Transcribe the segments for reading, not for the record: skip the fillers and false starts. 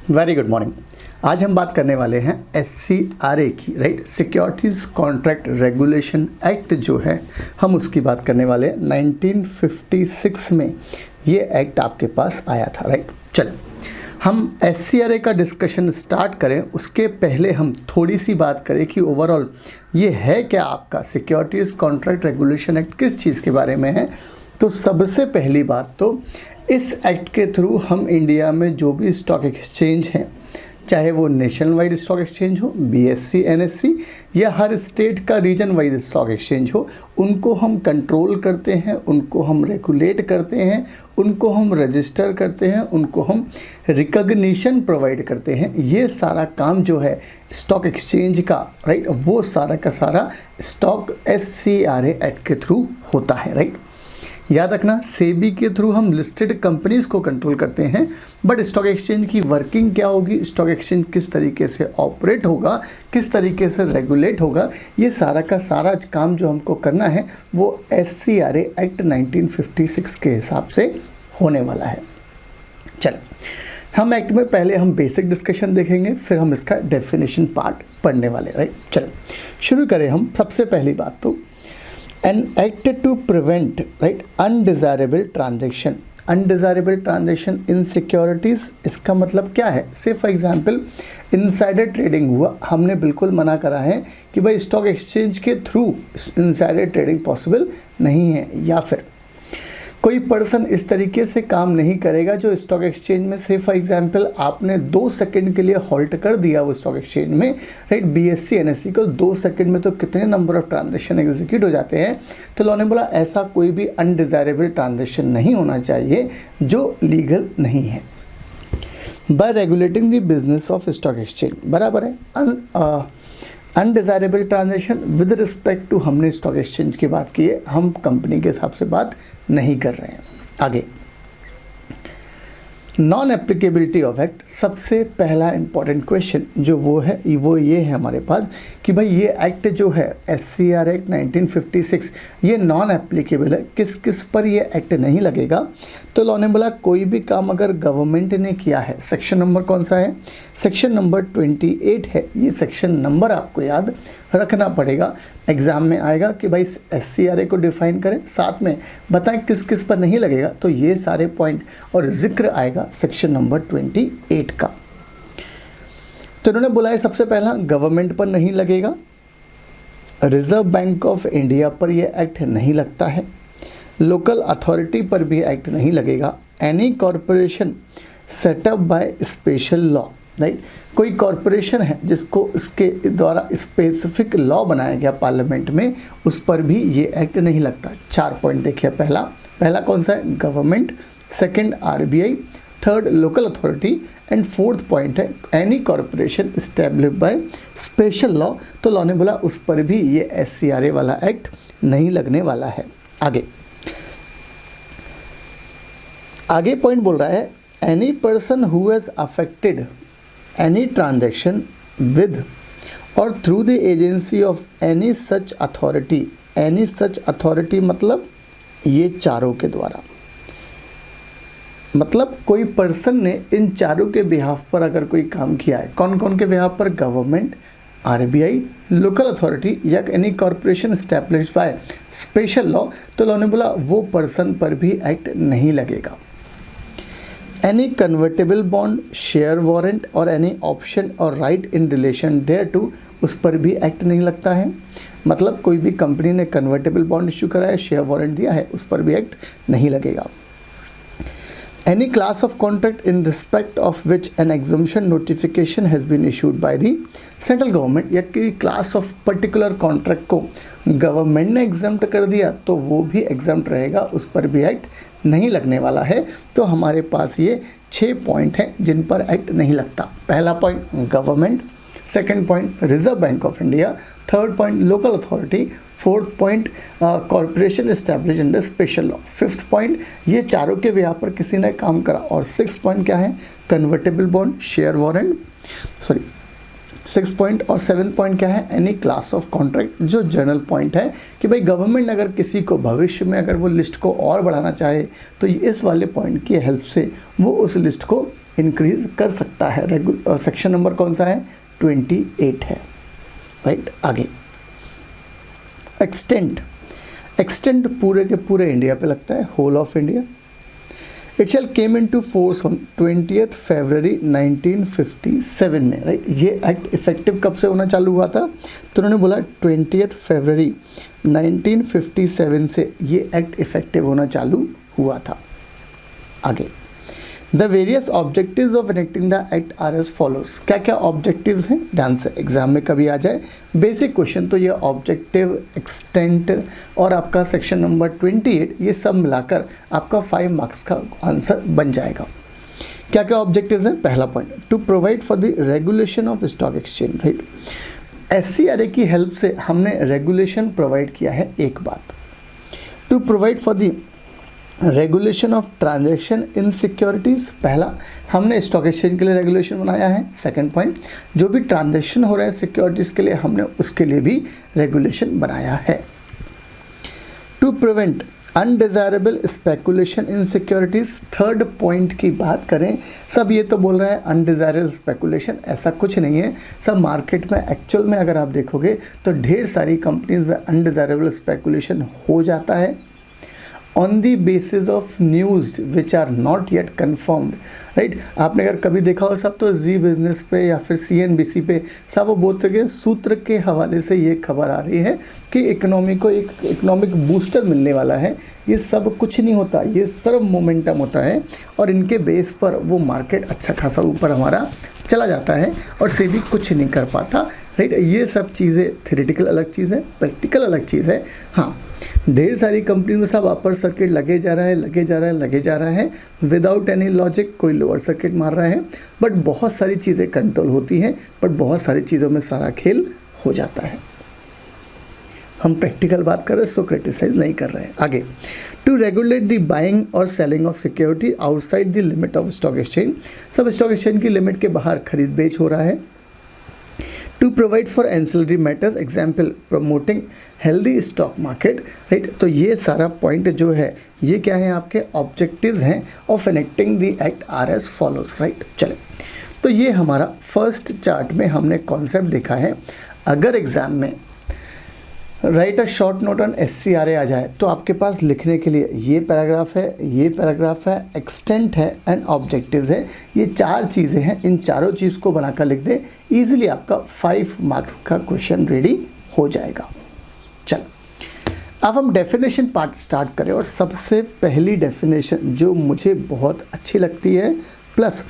Very good morning. आज हम बात करने वाले हैं SCRA की, right, securities contract regulation act जो है हम उसकी बात करने वाले हैं। 1956 में ये एक्ट आपके पास आया था, राइट। चलो हम SCRA का डिस्कशन स्टार्ट करें उसके पहले हम थोड़ी सी बात करें कि ओवरऑल ये है क्या आपका सिक्योरिटीज़ कॉन्ट्रैक्ट रेगुलेशन एक्ट, किस चीज़ के बारे में है। तो सबसे पहली बात तो इस एक्ट के थ्रू हम इंडिया में जो भी स्टॉक एक्सचेंज हैं, चाहे वो नेशनल वाइड स्टॉक एक्सचेंज हो, BSE NSE, या हर स्टेट का रीजन वाइज स्टॉक एक्सचेंज हो, उनको हम कंट्रोल करते हैं, उनको हम रेगुलेट करते हैं, उनको हम रजिस्टर करते हैं, उनको हम रिकग्निशन प्रोवाइड करते हैं। ये सारा काम जो है स्टॉक एक्सचेंज का, राइट, वो सारा का सारा स्टॉक SCRA एक्ट के थ्रू होता है, राइट। याद रखना, सेबी के थ्रू हम लिस्टेड कंपनीज़ को कंट्रोल करते हैं, बट स्टॉक एक्सचेंज की वर्किंग क्या होगी, स्टॉक एक्सचेंज किस तरीके से ऑपरेट होगा, किस तरीके से रेगुलेट होगा, ये सारा का सारा काम जो हमको करना है वो SCRA एक्ट 1956 के हिसाब से होने वाला है। चलो हम एक्ट में पहले हम बेसिक डिस्कशन देखेंगे, फिर हम इसका डेफिनेशन पार्ट पढ़ने वाले, राइट। चलो शुरू करें हम। सबसे पहली बात तो an act to prevent, right, undesirable transaction in securities, इसका मतलब क्या है। से फॉर एग्जांपल इनसाइडर ट्रेडिंग हुआ, हमने बिल्कुल मना करा है कि भाई स्टॉक एक्सचेंज के थ्रू इनसाइडर ट्रेडिंग पॉसिबल नहीं है, या फिर कोई पर्सन इस तरीके से काम नहीं करेगा जो स्टॉक एक्सचेंज में, से फॉर एग्जांपल आपने 2 सेकंड के लिए हॉल्ट कर दिया वो स्टॉक एक्सचेंज में, राइट, BSE NSE को 2 सेकंड में तो कितने नंबर ऑफ ट्रांजेक्शन एग्जीक्यूट हो जाते हैं। तो लॉ ने बोला ऐसा कोई भी अनडिज़ायरेबल ट्रांजेक्शन नहीं होना चाहिए जो लीगल नहीं है। By regulating the business of stock exchange, बराबर है। Undesirable transaction with respect to, हमने स्टॉक एक्सचेंज की बात की है, हम कंपनी के हिसाब से बात नहीं कर रहे हैं। आगे नॉन एप्लीकेबिलिटी ऑफ एक्ट, सबसे पहला इंपॉर्टेंट क्वेश्चन जो वो ये है हमारे पास कि भाई ये एक्ट जो है SCRA एक्ट 1956 ये नॉन एप्लीकेबल है, किस किस पर ये एक्ट नहीं लगेगा। तो लॉ ने बोला कोई भी काम अगर गवर्नमेंट ने किया है, सेक्शन नंबर कौन सा है, सेक्शन नंबर 28 है। ये सेक्शन नंबर आपको याद रखना पड़ेगा, एग्जाम में आएगा कि भाई SCRA को डिफाइन करें, साथ में बताएं किस किस पर नहीं लगेगा। तो ये सारे पॉइंट और जिक्र आएगा सेक्शन नंबर 28 का। तो इन्होंने बोला है सबसे पहला गवर्नमेंट पर नहीं लगेगा, रिजर्व बैंक ऑफ इंडिया पर यह एक्ट नहीं लगता है, लोकल अथॉरिटी पर भी एक्ट नहीं लगेगा, any corporation setup bye special law, right, कोई कॉरपोरेशन है जिसको इसके द्वारा स्पेसिफिक लॉ बनाया गया पार्लियामेंट में, उस पर भी ये एक्ट नहीं लगता। 4 पॉइंट देखिए, पहला कौन सा है, government, second RBI, third local authority, and fourth point है any corporation established by special law. तो लॉ ने बोला उस पर भी ये SCRA वाला एक्ट नहीं लगने वाला है। आगे पॉइंट बोल रहा है any person who has affected any transaction with और through the agency of any such authority, any such authority मतलब ये चारों के द्वारा, मतलब कोई पर्सन ने इन चारों के बिहाफ पर अगर कोई काम किया है, कौन कौन के बिहाफ पर, गवर्नमेंट, RBI, लोकल अथॉरिटी या any corporation established by special law, तो लॉ ने बोला वो पर्सन पर भी एक्ट नहीं लगेगा। Any convertible bond, share warrant और एनी ऑप्शन और right in relation thereto, उस पर भी एक्ट नहीं लगता है। मतलब कोई भी कंपनी ने कन्वर्टेबल बॉन्ड इश्यू करा है, शेयर वारंट दिया है, उस पर भी एक्ट नहीं लगेगा। Any class of contract in respect of which an exemption notification has been issued by the central government, या कि क्लास ऑफ पर्टिकुलर कॉन्ट्रैक्ट को गवर्नमेंट ने एग्जम्प्ट कर दिया तो वो भी एग्जम्प्ट रहेगा, उस पर भी एक्ट नहीं लगने वाला है। तो हमारे पास ये 6 पॉइंट हैं जिन पर एक्ट नहीं लगता। पहला point government, second point reserve bank of India, third point local authority, fourth point corporation established under special law, fifth point ये चारों के बिहार पर किसी ने काम करा, और सिक्स पॉइंट क्या है, convertible bond, share warrant, 6 point, और 7 पॉइंट क्या है, एनी क्लास ऑफ कॉन्ट्रैक्ट, जो जनरल पॉइंट है कि भाई गवर्नमेंट अगर किसी को भविष्य में अगर वो लिस्ट को और बढ़ाना चाहे तो इस वाले पॉइंट की हेल्प से वो उस लिस्ट को इंक्रीज कर सकता है। सेक्शन नंबर कौन सा है? 28 है, राइट। आगे एक्सटेंट पूरे के पूरे इंडिया पे लगता है, whole of India. It shall came in to force on 20 फरवरी 1957 में, राइट। ये एक्ट इफेक्टिव कब से होना चालू हुआ था? तो उन्होंने बोला 20 फरवरी 1957 से ये एक्ट इफेक्टिव होना चालू हुआ था। आगे the various objectives of enacting the act are as follows. क्या क्या ऑब्जेक्टिव्स हैं? ध्यान से, एग्जाम में कभी आ जाए बेसिक क्वेश्चन तो ये ऑब्जेक्टिव, एक्सटेंट और आपका सेक्शन नंबर 28, ये सब मिलाकर आपका 5 मार्क्स का आंसर बन जाएगा। क्या क्या ऑब्जेक्टिव्स हैं? पहला point, to provide for the regulation of stock exchange, right. SCRA की हेल्प से हमने रेगुलेशन प्रोवाइड किया है। एक बात, to provide for the regulation of transaction in securities, पहला हमने स्टॉक एक्सचेंज के लिए रेगुलेशन बनाया है। सेकंड पॉइंट, जो भी ट्रांजैक्शन हो रहा है सिक्योरिटीज़ के लिए हमने उसके लिए भी रेगुलेशन बनाया है। To prevent undesirable speculation in securities, third point की बात करें, सब ये तो बोल रहा है अनडिज़ायरेबल स्पेकुलेशन, ऐसा कुछ नहीं है। सब मार्केट में एक्चुअल में अगर आप देखोगे तो ढेर सारी कंपनीज में अनडिज़ायरेबल स्पेकुलेशन हो जाता है on the basis of news which are not yet confirmed, right. आपने अगर कभी देखा हो सब तो जी बिजनेस पे या फिर CNBC पे सब वो बोलते हैं सूत्र के हवाले से ये खबर आ रही है कि इकोनॉमी को एक इकोनॉमिक बूस्टर मिलने वाला है। ये सब कुछ नहीं होता, ये सिर्फ मोमेंटम होता है और इनके बेस पर वो मार्केट अच्छा खासा ऊपर हमारा चला जाता है और से भी कुछ नहीं कर पाता, राइट। ये सब चीज़ें थ्योरेटिकल अलग चीज़ है, प्रैक्टिकल अलग चीज़ है। हाँ, ढेर सारी कंपनी में सब अपर सर्किट लगे जा रहा है विदाउट एनी लॉजिक, कोई लोअर सर्किट मार रहा है, बट बहुत सारी चीज़ें कंट्रोल होती हैं, बट बहुत सारी चीज़ों में सारा खेल हो जाता है। हम प्रैक्टिकल बात कर रहे हैं, सो क्रिटिसाइज नहीं कर रहे हैं। आगे, टू रेगुलेट द बाइंग और selling of security outside the limit of stock exchange, सब स्टॉक एक्सचेंज की लिमिट के बाहर खरीद बेच हो रहा है। To provide for ancillary matters, example promoting healthy stock market, right. तो ये सारा पॉइंट जो है ये क्या है, आपके ऑब्जेक्टिव्स हैं of enacting the act are as follows, right. चले, तो ये हमारा फर्स्ट चार्ट में हमने कॉन्सेप्ट देखा है। अगर एग्जाम में right a short note on SCRA आ जाए तो आपके पास लिखने के लिए ये पैराग्राफ है, एक्सटेंट है एंड ऑब्जेक्टिव्स है। ये 4 चीज़ें हैं, इन चारों चीज़ को बनाकर लिख दे, ईजिली आपका 5 मार्क्स का क्वेश्चन रेडी हो जाएगा। चल, अब हम डेफिनेशन पार्ट स्टार्ट करें और सबसे पहली डेफिनेशन जो मुझे बहुत अच्छी लगती है प्लस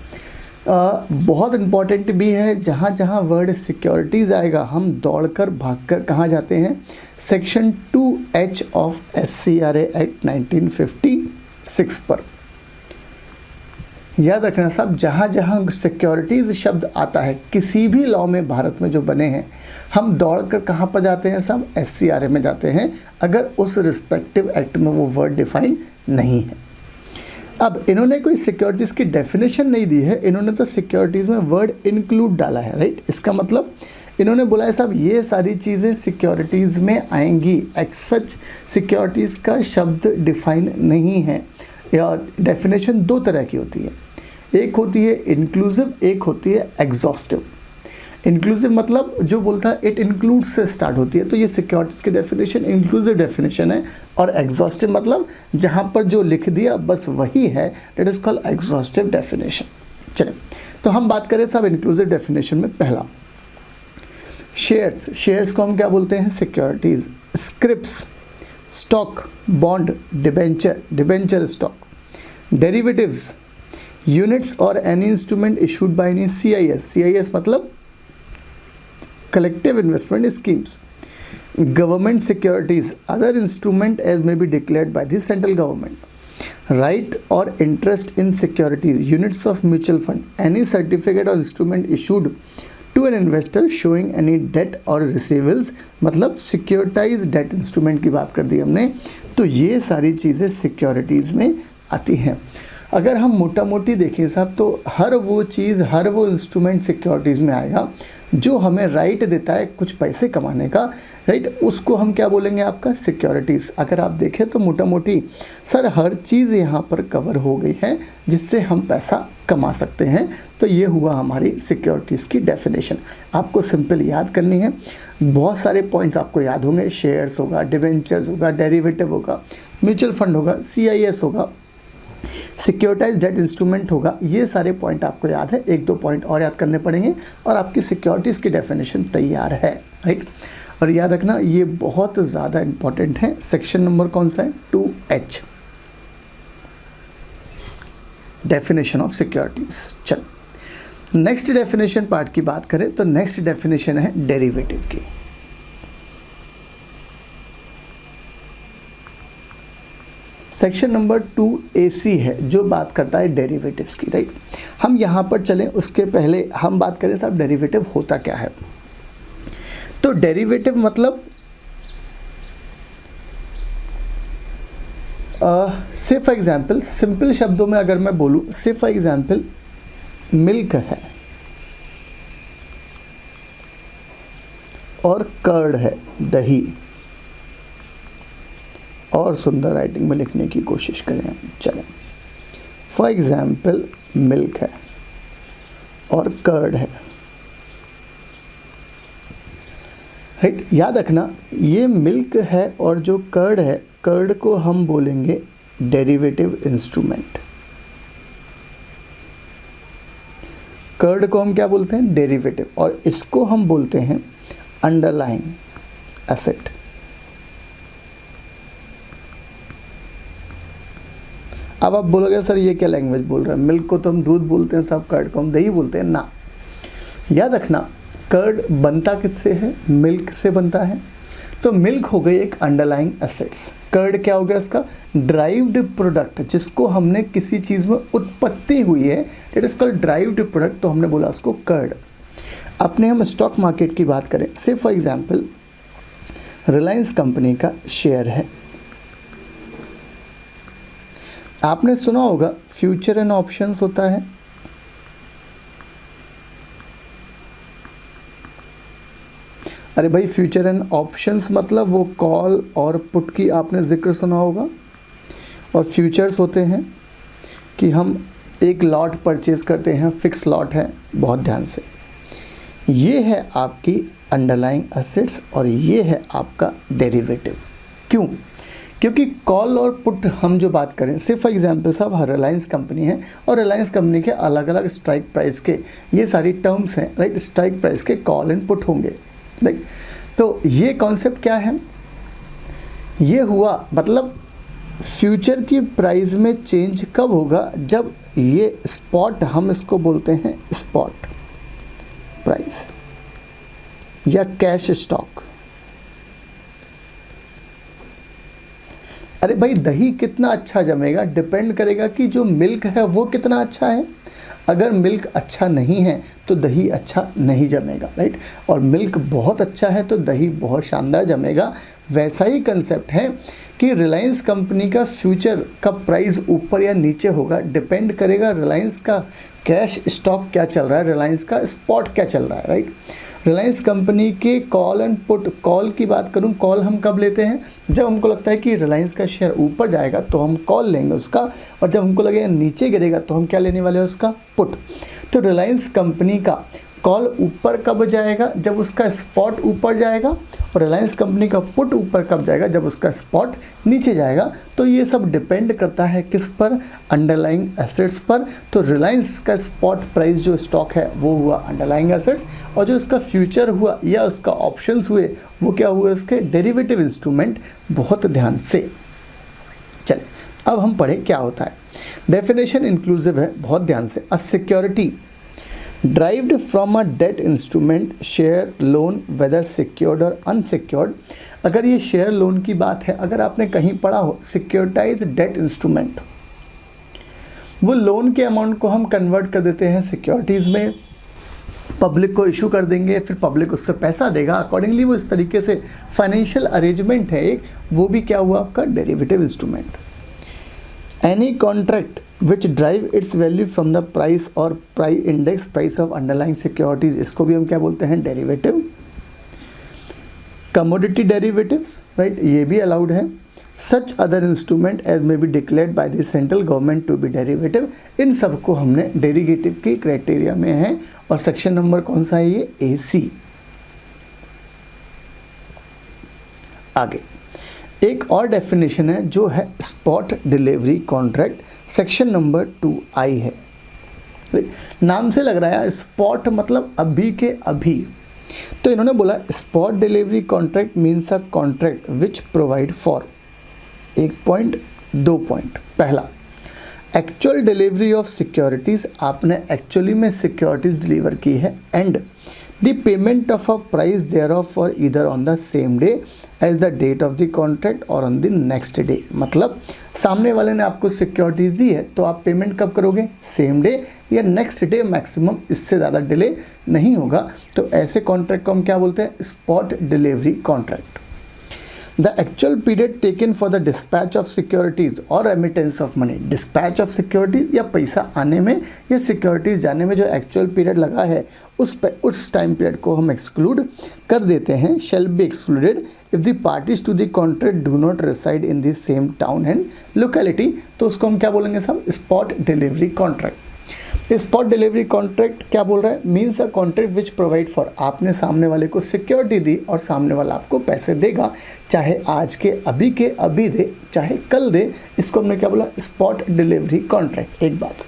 बहुत इम्पॉर्टेंट भी है, जहाँ जहाँ वर्ड सिक्योरिटीज़ आएगा हम दौड़कर भागकर कहाँ जाते हैं, section 2H of SCRA act 1956 पर। याद रखना साहब, जहाँ जहाँ सिक्योरिटीज़ शब्द आता है किसी भी लॉ में भारत में जो बने हैं, हम दौड़कर कहाँ पर जाते हैं साहब, SCRA में जाते हैं, अगर उस रिस्पेक्टिव एक्ट में वो वर्ड डिफाइन नहीं है। अब इन्होंने कोई सिक्योरिटीज़ की डेफिनेशन नहीं दी है, इन्होंने तो सिक्योरिटीज़ में वर्ड इंक्लूड डाला है, राइट। इसका मतलब इन्होंने बोला है साहब ये सारी चीज़ें सिक्योरिटीज़ में आएंगी, एज सच सिक्योरिटीज़ का शब्द डिफाइन नहीं है। या डेफिनेशन 2 तरह की होती है, एक होती है इंक्लूसिव, एक होती है एग्जॉस्टिव। इंक्लूसिव मतलब जो बोलता है इट इंक्लूड्स से स्टार्ट होती है, तो ये सिक्योरिटीज़ की डेफिनेशन इंक्लूसिव डेफिनेशन है। और एग्जॉस्टिव मतलब जहाँ पर जो लिख दिया बस वही है, that is called exhaustive definition. चलिए, तो हम बात करें सब इंक्लूसिव डेफिनेशन में। पहला, शेयर्स को हम क्या बोलते हैं, securities. Scrips, stock, bond, debenture stock. Derivatives, units और any instrument issued by any CIS मतलब collective investment schemes. Government securities, other instrument as may be declared by the central government. Right or interest in securities, units of mutual fund, any certificate or instrument issued to an investor showing any debt or receivables, मतलब securitized debt instrument की बात कर दी हमने। तो ये सारी चीज़ें securities में आती हैं। अगर हम मोटा मोटी देखें साहब तो हर वो चीज़, हर वो इंस्ट्रूमेंट सिक्योरिटीज़ में आएगा जो हमें राइट देता है कुछ पैसे कमाने का, राइट, उसको हम क्या बोलेंगे, आपका सिक्योरिटीज़। अगर आप देखें तो मोटा मोटी सर हर चीज़ यहाँ पर कवर हो गई है जिससे हम पैसा कमा सकते हैं। तो ये हुआ हमारी सिक्योरिटीज़ की डेफिनेशन। आपको सिंपल याद करनी है, बहुत सारे पॉइंट्स आपको याद होंगे। शेयर्स होगा, डिवेंचर्स होगा, डेरिवेटिव होगा, म्यूचुअल फंड होगा, CIS होगा, सिक्योरिटाइज डेट इंस्ट्रूमेंट होगा। ये सारे पॉइंट आपको याद है, एक दो पॉइंट और याद करने पड़ेंगे और आपकी सिक्योरिटीज़ की डेफिनेशन तैयार है, राइट। और याद रखना ये बहुत ज़्यादा इंपॉर्टेंट है। सेक्शन नंबर कौन सा है, 2H, डेफिनेशन ऑफ सिक्योरिटीज़। चल नेक्स्ट डेफिनेशन पार्ट की बात करें तो नेक्स्ट डेफिनेशन है डेरिवेटिव की। सेक्शन नंबर 2AC है जो बात करता है डेरिवेटिव्स की, राइट। हम यहाँ पर चलें उसके पहले हम बात करें साहब डेरिवेटिव होता क्या है। तो डेरिवेटिव मतलब से फॉर एग्जाम्पल, सिंपल शब्दों में अगर मैं बोलूँ, से फॉर एग्जाम्पल मिल्क है और कर्ड है, दही, और सुंदर राइटिंग में लिखने की कोशिश करें। चलें, फॉर एग्जाम्पल मिल्क है और कर्ड है, राइट। याद रखना ये मिल्क है और जो कर्ड है, कर्ड को हम बोलेंगे डेरिवेटिव इंस्ट्रूमेंट। कर्ड को हम क्या बोलते हैं, डेरिवेटिव, और इसको हम बोलते हैं अंडरलाइंग एसेट। अब आप बोलोगे सर ये क्या लैंग्वेज बोल रहे हैं, मिल्क को तो हम दूध बोलते हैं साहब, कर्ड को हम दही बोलते हैं ना। याद रखना कर्ड बनता किससे है, मिल्क से बनता है। तो मिल्क हो गई एक अंडरलाइंग एसेट्स, कर्ड क्या हो गया इसका ड्राइव्ड प्रोडक्ट, जिसको हमने किसी चीज़ में उत्पत्ति हुई है, that is called derived product, तो हमने बोला उसको कर्ड। अपने हम स्टॉक मार्केट की बात करें, से फॉर एग्जाम्पल रिलायंस कंपनी का शेयर है। आपने सुना होगा फ्यूचर एंड ऑप्शंस होता है, अरे भाई फ्यूचर एंड ऑप्शंस मतलब वो कॉल और पुट की आपने जिक्र सुना होगा। और फ्यूचर्स होते हैं कि हम एक लॉट परचेज करते हैं, फिक्स लॉट है, बहुत ध्यान से। ये है आपकी अंडरलाइंग एसेट्स और ये है आपका डेरिवेटिव। क्यों? क्योंकि कॉल और पुट हम जो बात करें, से फॉर एग्जांपल साहब रिलायंस कंपनी है और रिलायंस कंपनी के अलग अलग स्ट्राइक प्राइस के ये सारी टर्म्स हैं, राइट। स्ट्राइक प्राइस के कॉल एंड पुट होंगे, राइट। तो ये कॉन्सेप्ट क्या है, ये हुआ मतलब फ्यूचर की प्राइस में चेंज कब होगा, जब ये स्पॉट, हम इसको बोलते हैं स्पॉट प्राइस या कैश स्टॉक। अरे भाई दही कितना अच्छा जमेगा डिपेंड करेगा कि जो मिल्क है वो कितना अच्छा है। अगर मिल्क अच्छा नहीं है तो दही अच्छा नहीं जमेगा, राइट। और मिल्क बहुत अच्छा है तो दही बहुत शानदार जमेगा। वैसा ही कंसेप्ट है कि रिलायंस कंपनी का फ्यूचर का प्राइस ऊपर या नीचे होगा, डिपेंड करेगा रिलायंस का कैश स्टॉक क्या चल रहा है, रिलायंस का स्पॉट क्या चल रहा है, राइट। रिलायंस कंपनी के कॉल एंड पुट, कॉल की बात करूं, कॉल हम कब लेते हैं, जब हमको लगता है कि रिलायंस का शेयर ऊपर जाएगा तो हम कॉल लेंगे उसका, और जब हमको लगेगा नीचे गिरेगा तो हम क्या लेने वाले हैं, उसका पुट। तो रिलायंस कंपनी का कॉल ऊपर कब जाएगा, जब उसका स्पॉट ऊपर जाएगा, और रिलायंस कंपनी का पुट ऊपर कब जाएगा, जब उसका स्पॉट नीचे जाएगा। तो ये सब डिपेंड करता है किस पर, अंडरलाइंग एसेट्स पर। तो रिलायंस का स्पॉट प्राइस जो स्टॉक है वो हुआ अंडरलाइंग एसेट्स, और जो उसका फ्यूचर हुआ या उसका ऑप्शंस हुए वो क्या हुए, उसके डेरिवेटिव इंस्ट्रूमेंट। बहुत ध्यान से चलें, अब हम पढ़े क्या होता है। डेफिनेशन इंक्लूसिव है, बहुत ध्यान से। A security derived from a debt instrument, share, loan, whether secured or unsecured। अगर ये शेयर लोन की बात है, अगर आपने कहीं पढ़ा हो सिक्योरिटाइज डेट इंस्ट्रूमेंट, वो लोन के अमाउंट को हम कन्वर्ट कर देते हैं सिक्योरिटीज़ में, पब्लिक को इशू कर देंगे, फिर पब्लिक उससे पैसा देगा, अकॉर्डिंगली वो इस तरीके से फाइनेंशियल अरेंजमेंट है एक, वो भी क्या हुआ आपका derivative instrument. Any contract which drive its value from the price और price index price of underlying securities, इसको भी हम क्या बोलते हैं, डेरिवेटिव। कमोडिटी डेरिवेटिव्स, राइट, ये भी अलाउड है। Such other instrument as may be declared by the central government to be derivative, इन सबको हमने डेरिवेटिव की क्राइटेरिया में है। और सेक्शन नंबर कौन सा है, ये AC। आगे एक और डेफिनेशन है जो है spot delivery contract, section number 2I है। नाम से लग रहा है स्पॉट मतलब अभी के अभी, तो इन्होंने बोला spot delivery contract means a contract which provide for 1 point 2 point. पहला, एक्चुअल डिलीवरी ऑफ सिक्योरिटीज, आपने एक्चुअली में सिक्योरिटीज डिलीवर की है, and the payment of a price thereof for either on the same day as the date of the contract और on the next day. मतलब सामने वाले ने आपको सिक्योरिटीज दी है तो आप पेमेंट कब करोगे, सेम डे या नेक्स्ट डे, मैक्सिमम इससे ज़्यादा डिले नहीं होगा। तो ऐसे कॉन्ट्रैक्ट को हम क्या बोलते हैं, spot delivery contract. The actual period taken for the dispatch of securities और remittance of money, dispatch of securities या पैसा आने में या सिक्योरिटीज जाने में जो एक्चुअल पीरियड लगा है उस टाइम पीरियड को हम एक्सक्लूड कर देते हैं। Shall be excluded if the parties to the contract do not reside in the same town and locality, तो उसको हम क्या बोलेंगे साहब, spot delivery contract. Spot delivery contract क्या बोल रहा है, means a contract which provide for, आपने सामने वाले को सिक्योरिटी दी और सामने वाला आपको पैसे देगा, चाहे आज के अभी दे चाहे कल दे, इसको हमने क्या बोला, स्पॉट डिलीवरी कॉन्ट्रैक्ट। एक बात,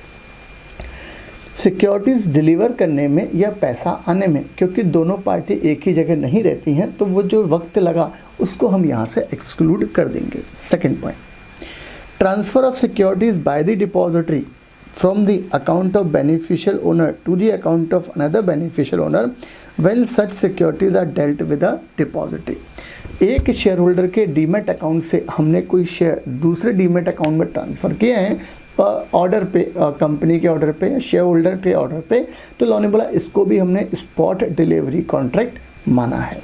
सिक्योरिटीज़ डिलीवर करने में या पैसा आने में, क्योंकि दोनों पार्टी एक ही जगह नहीं रहती हैं, तो वो जो वक्त लगा उसको हम यहाँ से एक्सक्लूड कर देंगे। Second point, transfer of securities by the depository from the account of beneficial owner to the account of another beneficial owner when such securities are dealt with a depository। एक शेयर होल्डर के demat account से हमने कोई share दूसरे demat account में transfer किए हैं order पे, कंपनी के ऑर्डर पे या शेयर होल्डर के ऑर्डर पे, तो लॉ ने बोला इसको भी हमने स्पॉट डिलीवरी कॉन्ट्रैक्ट माना है।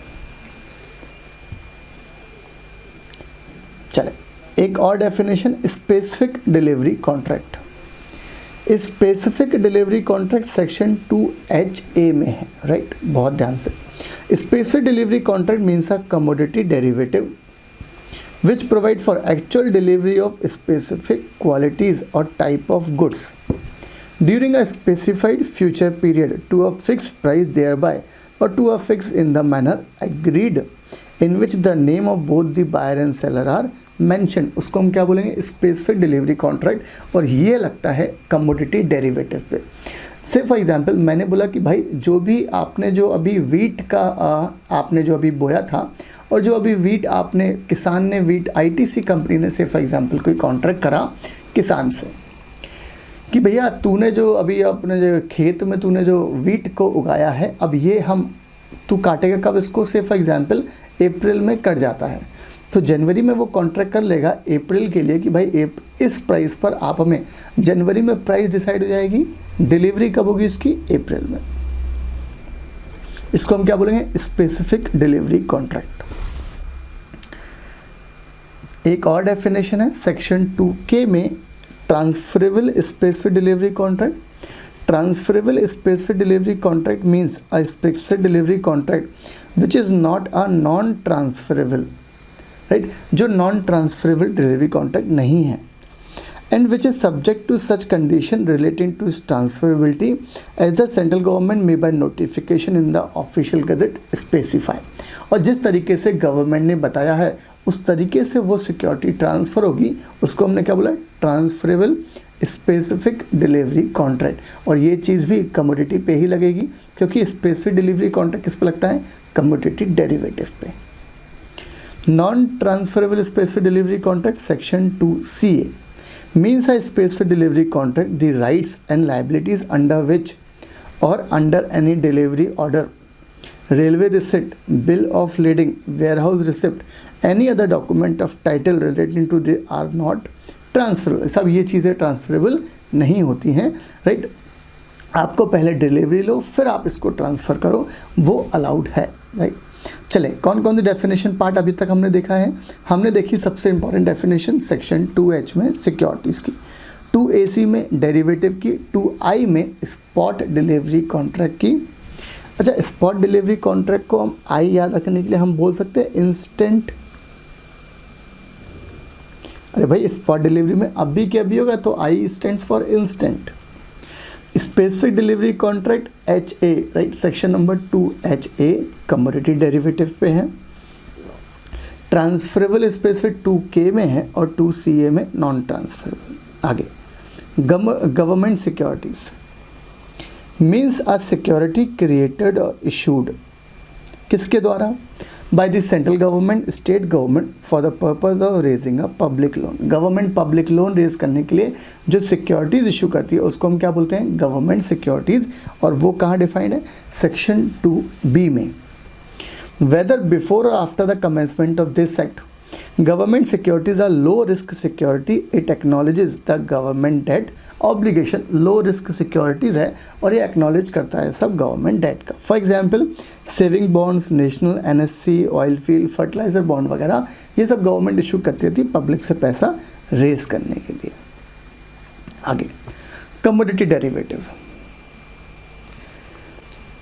चले एक और definition, specific delivery contract. Specific delivery contract section 2HA में है, राइट, बहुत ध्यान से। Specific delivery contract means a commodity derivative which provide for actual delivery of specific qualities और type of goods during a specified future period to a fix price thereby और to a fix in the manner agreed in which the name of both the buyer and seller are mention, उसको हम क्या बोलेंगे, specific delivery contract. और ये लगता है commodity derivative पे। से फॉर एग्जांपल मैंने बोला कि भाई जो भी आपने जो अभी वीट का आपने जो अभी बोया था और जो अभी वीट आपने किसान ने वीट ITC कंपनी ने से फॉर एग्जांपल कोई कॉन्ट्रैक्ट करा किसान से कि भैया तूने जो अभी अपने जो खेत में तूने जो वीट को उगाया है, अब ये हम तू काटेगा कब इसको, से फॉर एग्जांपल अप्रैल में कट जाता है, तो जनवरी में वो कॉन्ट्रैक्ट कर लेगा अप्रैल के लिए कि भाई इस प्राइस पर आप हमें, जनवरी में प्राइस डिसाइड हो जाएगी, डिलीवरी कब होगी इसकी, अप्रैल में। इसको हम क्या बोलेंगे, स्पेसिफिक डिलीवरी कॉन्ट्रैक्ट। एक और डेफिनेशन है सेक्शन 2K में, transferable specific delivery contract. Transferable specific delivery contract means a specific delivery contract which is not a non transferable, right, जो नॉन ट्रांसफरेबल डिलीवरी कॉन्ट्रैक्ट नहीं है, and which is subject to such condition relating to transferability as the central government may by notification in the official gazette specify. और जिस तरीके से government ने बताया है उस तरीके से वो सिक्योरिटी ट्रांसफ़र होगी, उसको हमने क्या बोला, ट्रांसफरेबल स्पेसिफिक डिलीवरी कॉन्ट्रैक्ट। और ये चीज़ भी कमोडिटी पे ही लगेगी, क्योंकि स्पेसिफिक डिलीवरी कॉन्ट्रैक्ट किस पे लगता है, कमोडिटी डेरिवेटिव पे। Non-transferable specific delivery contract section 2CA means a specific delivery contract, the rights and liabilities under which or under any delivery order, railway receipt, bill of lading, warehouse receipt, any other document of title relating to the are not transferable। सब ये चीज़ें transferable नहीं होती हैं, right. आपको पहले delivery लो फिर आप इसको ट्रांसफ़र करो, वो अलाउड है, राइट। चले कौन कौन सी डेफिनेशन पार्ट अभी तक हमने देखा है, हमने देखी सबसे इंपॉर्टेंट डेफिनेशन सेक्शन 2H में सिक्योरिटीज़ की। 2AC में डेरिवेटिव की, 2I में स्पॉट डिलीवरी कॉन्ट्रैक्ट की। अच्छा, स्पॉट डिलीवरी कॉन्ट्रैक्ट को हम I याद रखने के लिए हम बोल सकते हैं इंस्टेंट। अरे भाई, स्पॉट डिलीवरी में अभी के अभी होगा तो I stands for instant. Specific delivery contract HA, right, section number 2HA commodity derivative पे है। ट्रांसफरेबल स्पेसिफिक 2K में है और 2CA में नॉन ट्रांसफरेबल। आगे, government securities means a security created और इशूड किसके द्वारा? By the central government, state government for the purpose of raising a public loan. Government public loan रेज करने के लिए जो सिक्योरिटीज़ इशू करती है उसको हम क्या बोलते हैं? Government securities. और वो कहाँ डिफाइंड है? सेक्शन 2B में। वेदर बिफोर और after the commencement of this act, government securities are low risk security, it acknowledges the government debt obligation. Low risk securities है और ये एक्नॉलेज करता है सब गवर्नमेंट डेट का। For example saving bonds, national NSC, oil field, fertilizer bond वगैरह, ये सब गवर्नमेंट इशू करती थी पब्लिक से पैसा रेज करने के लिए। आगे, कमोडिटी डेरिवेटिव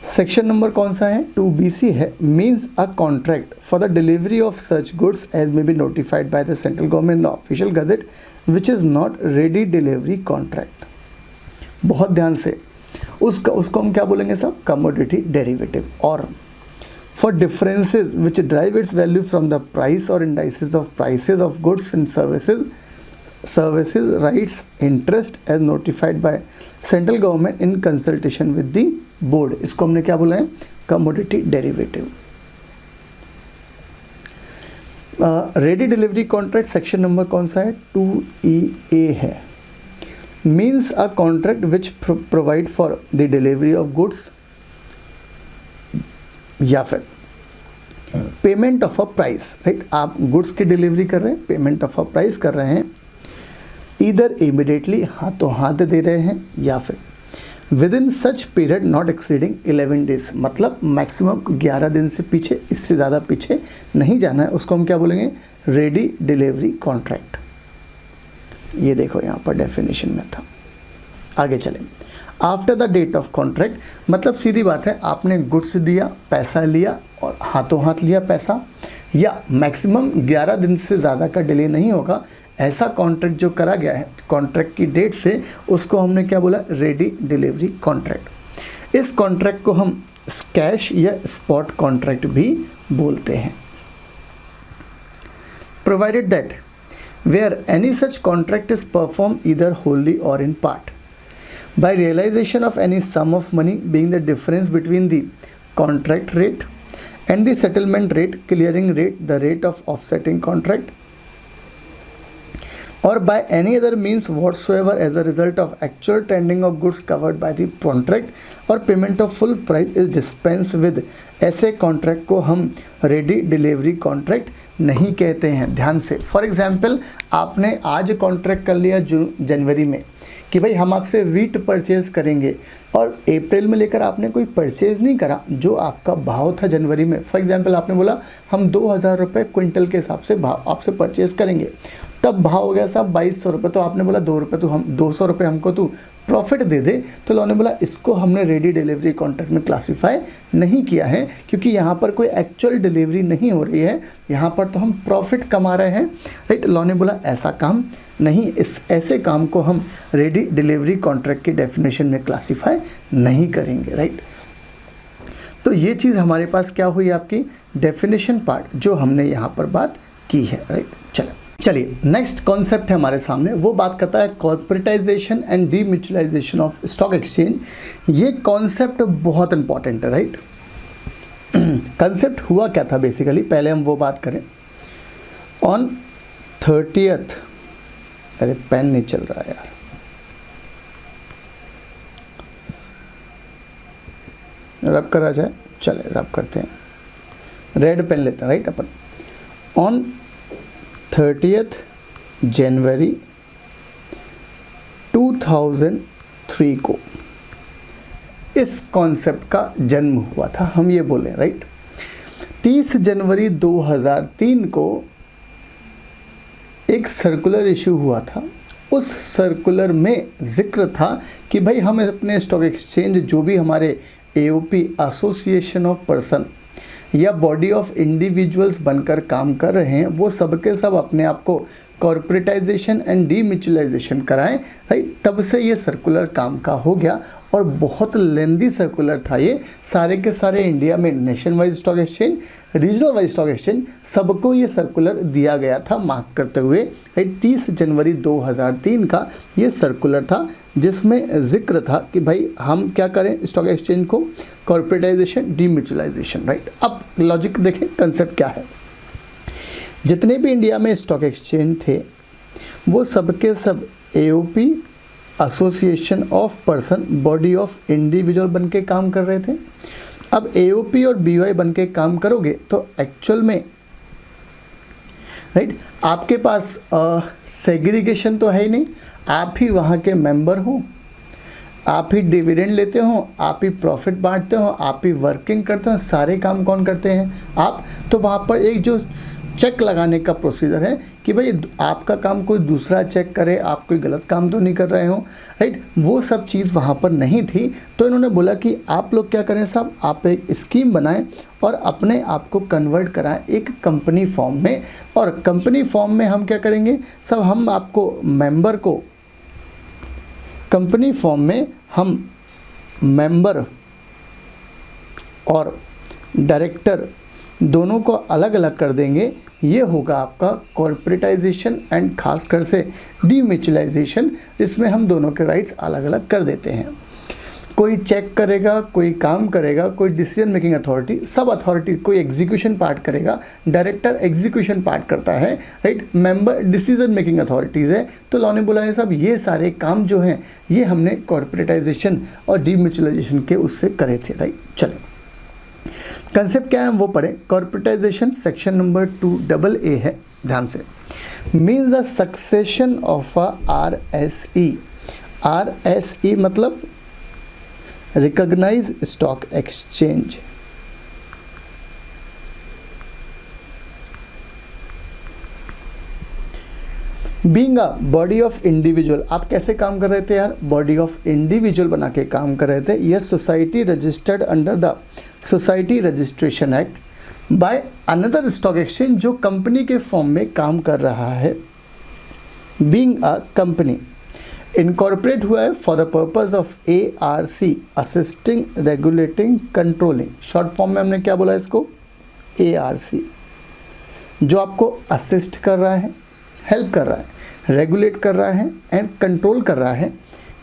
सेक्शन नंबर कौन सा है? 2BC है। Means a contract for the delivery of such goods as may be notified by the central government in the official gazette which is not ready delivery contract. बहुत ध्यान से, उसको हम क्या बोलेंगे सब? Commodity derivative. और for differences which drive its value from the price और indices of prices of goods and services rights interest as notified by central government in consultation with the board। इसको हमने क्या बोला है? Commodity derivative. Ready delivery contract section number कौन सा है? 2EA है। Means a contract which provide for the delivery of goods या फिर payment of a price, right. आप गुड्स की डिलीवरी कर रहे हैं, पेमेंट ऑफ अ प्राइस कर रहे हैं, इधर इमिडिएटली हाथों हाथ दे रहे हैं या फिर with in such period not exceeding 11 days, मतलब मैक्सिमम 11 दिन से पीछे, इससे ज़्यादा पीछे नहीं जाना है। उसको हम क्या बोलेंगे? Ready delivery contract. ये देखो यहाँ पर डेफिनेशन में था। आगे चलें। After the date of contract, मतलब सीधी बात है, आपने गुड्स दिया, पैसा लिया और हाथों हाथ लिया पैसा, या मैक्सिमम 11 दिन से ज़्यादा का डिले नहीं होगा, ऐसा कॉन्ट्रैक्ट जो करा गया है कॉन्ट्रैक्ट की डेट से, उसको हमने क्या बोला? Ready delivery contract. इस कॉन्ट्रैक्ट को हम कैश या स्पॉट कॉन्ट्रैक्ट भी बोलते हैं। Provided that where any such contract is perform either wholly और in part by realization of any sum of money being the difference between the contract rate and the settlement rate, clearing rate, the rate of offsetting contract, or by any other means whatsoever as a result of actual tendering of goods covered by the contract or payment of full price is dispensed with, ऐसे contract को हम ready delivery contract नहीं कहते हैं। ध्यान से, for example आपने आज कॉन्ट्रैक्ट कर लिया जनवरी में कि भाई हम आपसे वीट परचेज़ करेंगे, और अप्रैल में लेकर आपने कोई परचेज़ नहीं करा, जो आपका भाव था जनवरी में, फॉर एग्जांपल आपने बोला हम 2000 रुपये क्विंटल के हिसाब से भाव आपसे परचेज़ करेंगे, तब भाव हो गया साहब 2200 रुपये, तो आपने बोला 2 रुपये तो हम 200 रुपये हमको तू प्रॉफिट दे दे, तो लॉ ने बोला इसको हमने रेडी डिलीवरी कॉन्ट्रैक्ट में क्लासीफाई नहीं किया है, क्योंकि यहाँ पर कोई एक्चुअल डिलीवरी नहीं हो रही है, यहाँ पर तो हम प्रॉफिट कमा रहे हैं, राइट। लॉ ने बोला ऐसा काम नहीं, इस ऐसे काम को हम रेडी डिलीवरी कॉन्ट्रैक्ट की डेफिनेशन में क्लासीफाई नहीं करेंगे, राइट। तो ये चीज़ हमारे पास क्या हुई? आपकी डेफिनेशन पार्ट जो हमने यहाँ पर बात की है, राइट। चलिए नेक्स्ट कॉन्सेप्ट है हमारे सामने, वो बात करता है corporatisation and demutualisation of stock exchange. ये कॉन्सेप्ट बहुत इंपॉर्टेंट है, राइट। कंसेप्ट हुआ क्या था बेसिकली, पहले हम वो बात करें। ऑन 30th, अरे पेन नहीं चल रहा यार, रब करा जाए, चले रब करते हैं, रेड पेन लेते हैं, राइट। अपन ऑन 30th जनवरी 2003 को इस कॉन्सेप्ट का जन्म हुआ था, हम ये बोले, राइट। 30 जनवरी 2003 को एक सर्कुलर इशू हुआ था, उस सर्कुलर में जिक्र था कि भाई हम अपने स्टॉक एक्सचेंज जो भी हमारे AOP एसोसिएशन ऑफ पर्सन या बॉडी ऑफ इंडिविजुअल्स बनकर काम कर रहे हैं वो सब के सब अपने आप को कॉर्पोरेटाइजेशन एंड डीम्यूचुअलाइजेशन कराएं। राइट, तब से ये सर्कुलर काम का हो गया और बहुत लेंदी सर्कुलर था ये। सारे के सारे इंडिया में nation wise stock exchange, regional wise stock exchange सबको ये सर्कुलर दिया गया था मार्क करते हुए। राइट, 30 जनवरी 2003 का ये सर्कुलर था जिसमें जिक्र था कि भाई हम क्या करें स्टॉक एक्सचेंज को कॉर्पोरेटाइजेशन डीम्यूचुअलाइजेशन। राइट, अब लॉजिक देखें, कंसेप्ट क्या है। जितने भी इंडिया में स्टॉक एक्सचेंज थे वो सब के सब AOP association of person body of individual बन के काम कर रहे थे। अब AOP और BOI बन के काम करोगे तो एक्चुअल में राइट आपके पास सेग्रीगेशन तो है ही नहीं, आप ही वहाँ के मेंबर हो, आप ही डिविडेंड लेते हो, आप ही प्रॉफिट बांटते हो, आप ही वर्किंग करते हो, सारे काम कौन करते हैं आप। तो वहाँ पर एक जो चेक लगाने का प्रोसीजर है कि भाई आपका काम कोई दूसरा चेक करे, आप कोई गलत काम तो नहीं कर रहे हो। राइट, वो सब चीज़ वहाँ पर नहीं थी। तो इन्होंने बोला कि आप लोग क्या करें साहब, आप एक स्कीम बनाएं और अपने आप को कन्वर्ट कराएं एक कंपनी फॉर्म में। और कंपनी फॉर्म में हम क्या करेंगे सब, हम आपको मेंबर को कंपनी फॉर्म में हम मेंबर और डायरेक्टर दोनों को अलग अलग कर देंगे। ये होगा आपका कॉर्पोरेटाइजेशन एंड खासकर से डीम्यूचुअलाइजेशन, जिसमें हम दोनों के राइट्स अलग अलग कर देते हैं। कोई चेक करेगा, कोई काम करेगा, कोई डिसीजन मेकिंग अथॉरिटी, सब अथॉरिटी, कोई एग्जीक्यूशन पार्ट करेगा, डायरेक्टर एग्जीक्यूशन पार्ट करता है। Right, member decision making authorities है। तो लॉ ने बोला है साहब ये सारे काम जो हैं ये हमने कॉर्पोरेटाइजेशन और डीम्यूचुअलाइजेशन के उससे करे थे। राइट, चलो कंसेप्ट क्या है वो पढ़ें। कॉर्पोरेटाइजेशन सेक्शन नंबर 2AA है, ध्यान से। Means the succession of a RSE। RSE मतलब recognise stock exchange. Being a body of individual, आप कैसे काम कर रहे थे यार, बॉडी ऑफ इंडिविजुअल बना के काम कर रहे थे। यह society registered under the society registration act by another stock exchange, जो कंपनी के फॉर्म में काम कर रहा है। बीइंग अ कंपनी इनकॉर्पोरेट हुआ है for the purpose of ARC, assisting regulating controlling. Short form में हमने क्या बोला इसको, ARC, जो आपको असिस्ट कर रहा है, हेल्प कर रहा है, रेगुलेट कर रहा है एंड कंट्रोल कर रहा है।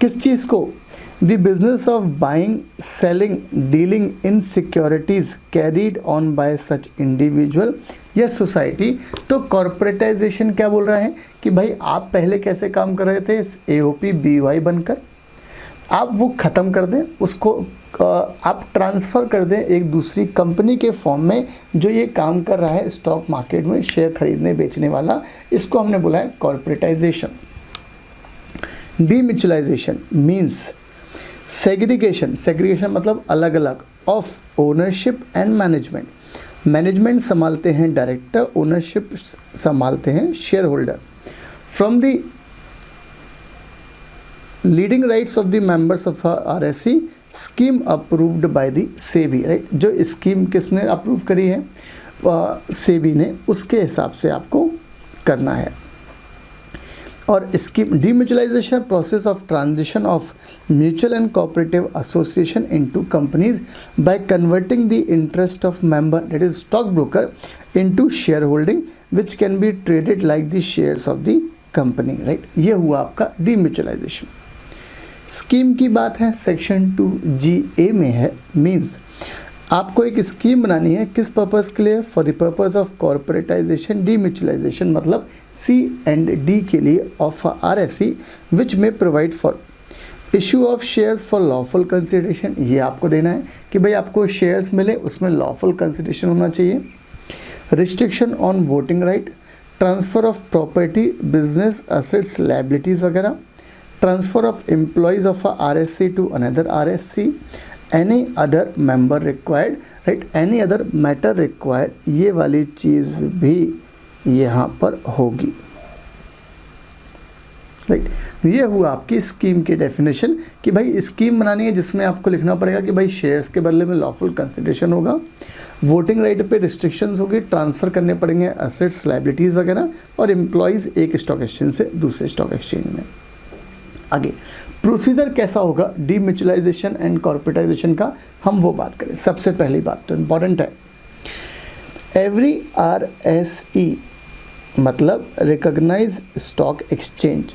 किस चीज़ को, the business of buying, selling, dealing in securities carried on by such individual या सोसाइटी। तो कॉर्पोरेटाइजेशन क्या बोल रहा है कि भाई आप पहले कैसे काम कर रहे थे AOP BOI बनकर, आप वो ख़त्म कर दें, उसको आप ट्रांसफ़र कर दें एक दूसरी कंपनी के फॉर्म में जो ये काम कर रहा है स्टॉक मार्केट में शेयर खरीदने बेचने वाला। इसको हमने बोला है कॉर्पोरेटाइजेशन। डीम्यूचुअलाइजेशन मीन्स सेग्रीगेशन, सेग्रीगेशन मतलब अलग अलग, of ownership and management. Management संभालते हैं डायरेक्टर, ओनरशिप संभालते हैं share holder. From the leading rights of the members of RSE, scheme approved by the SEBI. Right, जो स्कीम किसने अप्रूव करी है, सेबी ने, उसके हिसाब से आपको करना है। और scheme demutualisation process of transition of mutual and cooperative association into companies by converting the interest of member, that is stock broker, into share holding which can be traded like the shares of the company. Right, ये हुआ आपका डीम्यूचुअलाइजेशन। Scheme की बात है section 2GA में है। Means आपको एक स्कीम बनानी है, किस पर्पज़ के लिए, for the purpose of corporatisation demutualisation, मतलब C&D के लिए of RSE, which may provide for issue of shares for lawful consideration. ये आपको देना है कि भाई आपको शेयर्स मिले उसमें लॉफुल कंसिडरेशन होना चाहिए। Restriction on voting right, transfer of property, business assets, liabilities वगैरह, transfer of employees of RSE to another RSE, any other member required. Right, any other matter required, ये वाली चीज़ भी यहाँ पर होगी। राइट। ये हुआ आपकी स्कीम की डेफिनेशन कि भाई स्कीम बनानी है जिसमें आपको लिखना पड़ेगा कि भाई शेयर्स के बदले में लॉफुल कंसिडरेशन होगा, वोटिंग राइट पे रिस्ट्रिक्शंस होगी, ट्रांसफ़र करने पड़ेंगे एसेट्स लाइबिलिटीज़ वगैरह, और एम्प्लॉयज़ एक स्टॉक एक्सचेंज से दूसरे स्टॉक एक्सचेंज में। आगे प्रोसीजर कैसा होगा डीम्यूचुअलाइजेशन एंड कॉर्पोरेटाइजेशन का, हम वो बात करें। सबसे पहली बात तो इम्पॉर्टेंट है, एवरी RSE मतलब recognise stock exchange